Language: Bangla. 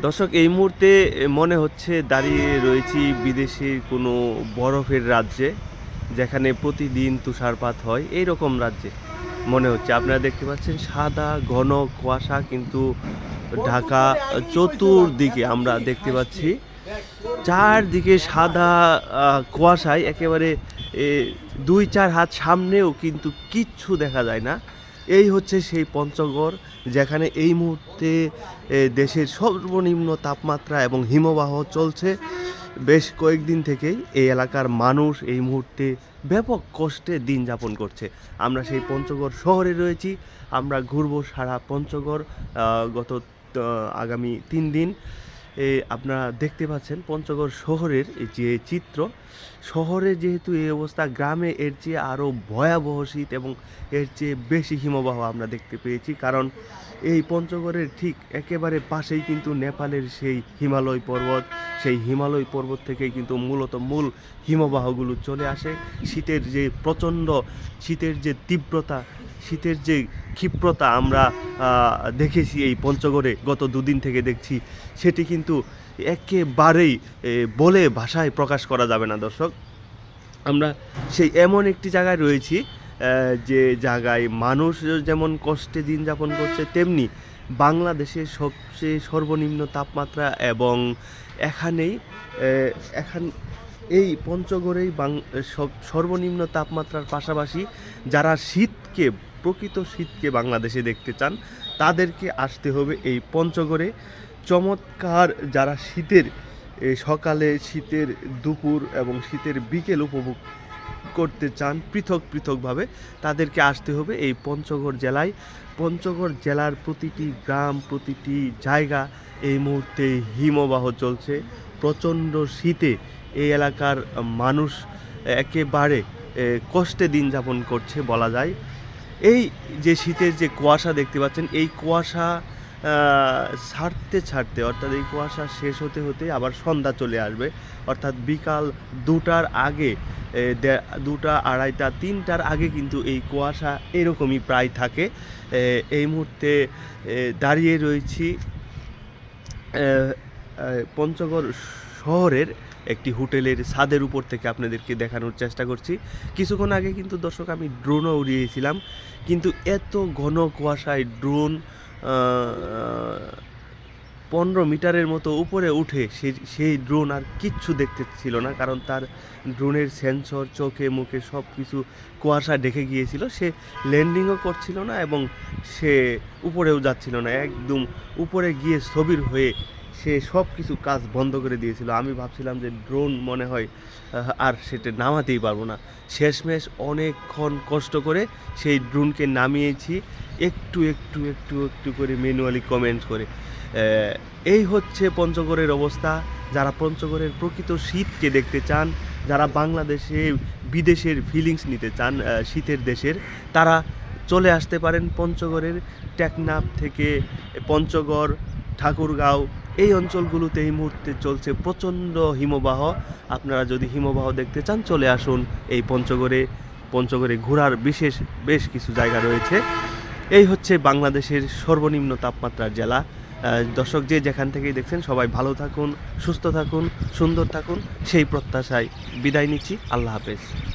দর্শক, এই মুহূর্তে মনে হচ্ছে দাঁড়িয়ে রয়েছি বিদেশের কোনো বরফের রাজ্যে, যেখানে প্রতিদিন তুষারপাত হয় এইরকম রাজ্যে মনে হচ্ছে। আপনারা দেখতে পাচ্ছেন সাদা ঘন কুয়াশা কিন্তু ঢাকা চতুর্দিকে আমরা দেখতে পাচ্ছি। চারদিকে সাদা কুয়াশায় একেবারে ২-৪ হাত সামনেও কিন্তু কিচ্ছু দেখা যায় না। এই হচ্ছে সেই পঞ্চগড়, যেখানে এই মুহূর্তে দেশের সর্বনিম্ন তাপমাত্রা এবং হিমবাহ চলছে। বেশ কয়েকদিন থেকেই এই এলাকার মানুষ এই মুহূর্তে ব্যাপক কষ্টে দিন যাপন করছে। আমরা সেই পঞ্চগড় শহরে রয়েছি। আমরা ঘুরবো সারা পঞ্চগড় গত আগামী 3 দিন। আপনারা দেখতে পাচ্ছেন পঞ্চগড় শহরের যে চিত্র। শহরে যেহেতু এই অবস্থা, গ্রামে এর চেয়ে আরও ভয়াবহ শীত এবং এর চেয়ে বেশি হিমবাহ আমরা দেখতে পেয়েছি। কারণ এই পঞ্চগড়ের ঠিক একেবারে পাশেই কিন্তু নেপালের সেই হিমালয় পর্বত। সেই হিমালয় পর্বত থেকেই কিন্তু মূলত মূল হিমবাহগুলো চলে আসে। শীতের যে প্রচণ্ড শীতের যে তীব্রতা, শীতের যে ক্ষিপ্রতা আমরা দেখেছি এই পঞ্চগড়ে, গত 2 দিন থেকে দেখছি, সেটি কিন্তু একেবারেই বলে ভাষায় প্রকাশ করা যাবে না। দর্শক, আমরা সেই এমন একটি জায়গায় রয়েছি যে জায়গায় মানুষ যেমন কষ্টে দিন যাপন করছে, তেমনি বাংলাদেশের সবচেয়ে সর্বনিম্ন তাপমাত্রা এবং এই পঞ্চগড়েই সর্বনিম্ন তাপমাত্রার পাশাপাশি যারা প্রকৃত শীতকে বাংলাদেশে দেখতে চান, তাদেরকে আসতে হবে এই পঞ্চগড়ে। চমৎকার যারা শীতের সকালে, শীতের দুপুর এবং শীতের বিকেল উপভোগ করতে চান পৃথকভাবে, তাদেরকে আসতে হবে এই পঞ্চগড় জেলায়। পঞ্চগড় জেলার প্রতিটি গ্রাম, প্রতিটি জায়গা এই মুহূর্তে হিমবাহ চলছে। প্রচণ্ড শীতে এই এলাকার মানুষ একেবারে কষ্টে দিন যাপন করছে বলা যায়। এই যে শীতের যে কুয়াশা দেখতে পাচ্ছেন, এই কুয়াশা ছাড়তে অর্থাৎ এই কুয়াশা শেষ হতে আবার সন্ধ্যা চলে আসবে। অর্থাৎ বিকাল 2টার আগে, 2টা, 2:30, 3টার আগে কিন্তু এই কুয়াশা এরকমই প্রায় থাকে। এই মুহূর্তে দাঁড়িয়ে রয়েছি পঞ্চগড় শহরের একটি হোটেলের ছাদের উপর থেকে আপনাদেরকে দেখানোর চেষ্টা করছি। কিছুক্ষণ আগে কিন্তু দর্শক আমি ড্রোনও উড়িয়েছিলাম, কিন্তু এত ঘন কুয়াশায় ড্রোন 15 মিটারের মতো উপরে উঠে সেই ড্রোন আর কিচ্ছু দেখতে ছিল না, কারণ তার ড্রোনের সেন্সর, চোখে মুখে সব কিছু কুয়াশা ঢেকে গিয়েছিল। সে ল্যান্ডিংও করছিল না এবং সে উপরেও যাচ্ছিল না। একদম উপরে গিয়ে স্থবির হয়ে সে সব কিছু কাজ বন্ধ করে দিয়েছিল। আমি ভাবছিলাম যে ড্রোন মনে হয় আর সেটা নামাতেই পারবো না। শেষমেশ অনেকক্ষণ কষ্ট করে সেই ড্রোনকে নামিয়েছি, একটু করে ম্যানুয়ালি কমেন্ট করে। এই হচ্ছে পঞ্চগড়ের অবস্থা। যারা পঞ্চগড়ের প্রকৃত শীতকে দেখতে চান, যারা বাংলাদেশে বিদেশের ফিলিংস নিতে চান শীতের দেশের, তারা চলে আসতে পারেন পঞ্চগড়ের। টেকনাফ থেকে পঞ্চগড়, ঠাকুরগাঁও, এই অঞ্চলগুলোতে এই মুহূর্তে চলছে প্রচণ্ড হিমবাহ। আপনারা যদি হিমবাহ দেখতে চান, চলে আসুন এই পঞ্চগড়ে ঘোরার বেশ কিছু জায়গা রয়েছে। এই হচ্ছে বাংলাদেশের সর্বনিম্ন তাপমাত্রার জেলা। দর্শক, যে যেখান থেকেই দেখছেন, সবাই ভালো থাকুন, সুস্থ থাকুন, সুন্দর থাকুন, সেই প্রত্যাশায় বিদায় নিচ্ছি। আল্লাহ হাফেজ।